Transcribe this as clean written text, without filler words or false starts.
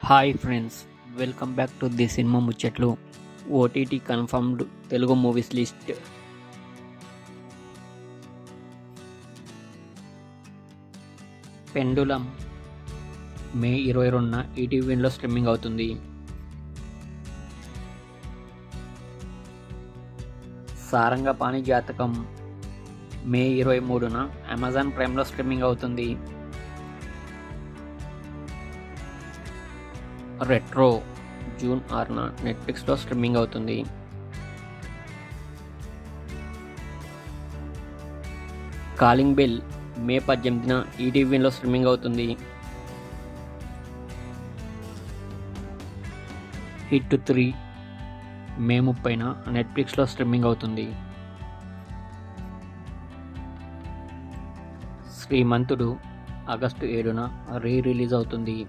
Hi friends, welcome back to the cinema ముచ్చట్లు. OTT confirmed Telugu movies list. Pendulum May 22న ఈటీవీలో streaming అవుతుంది. Sarangapani Jathakam May 23న అమెజాన్ ప్రైమ్లో స్ట్రీమింగ్ అవుతుంది. రెట్రో జూన్ 6న నెట్ఫ్లిక్స్లో స్ట్రీమింగ్ అవుతుంది. కాలింగ్ బెల్ మే 18న ఈటీవీలో స్ట్రీమింగ్ అవుతుంది. హిట్ 3 మే 30న నెట్ఫ్లిక్స్లో స్ట్రీమింగ్ అవుతుంది. శ్రీమంతుడు ఆగస్టు 7న రిలీజ్ అవుతుంది.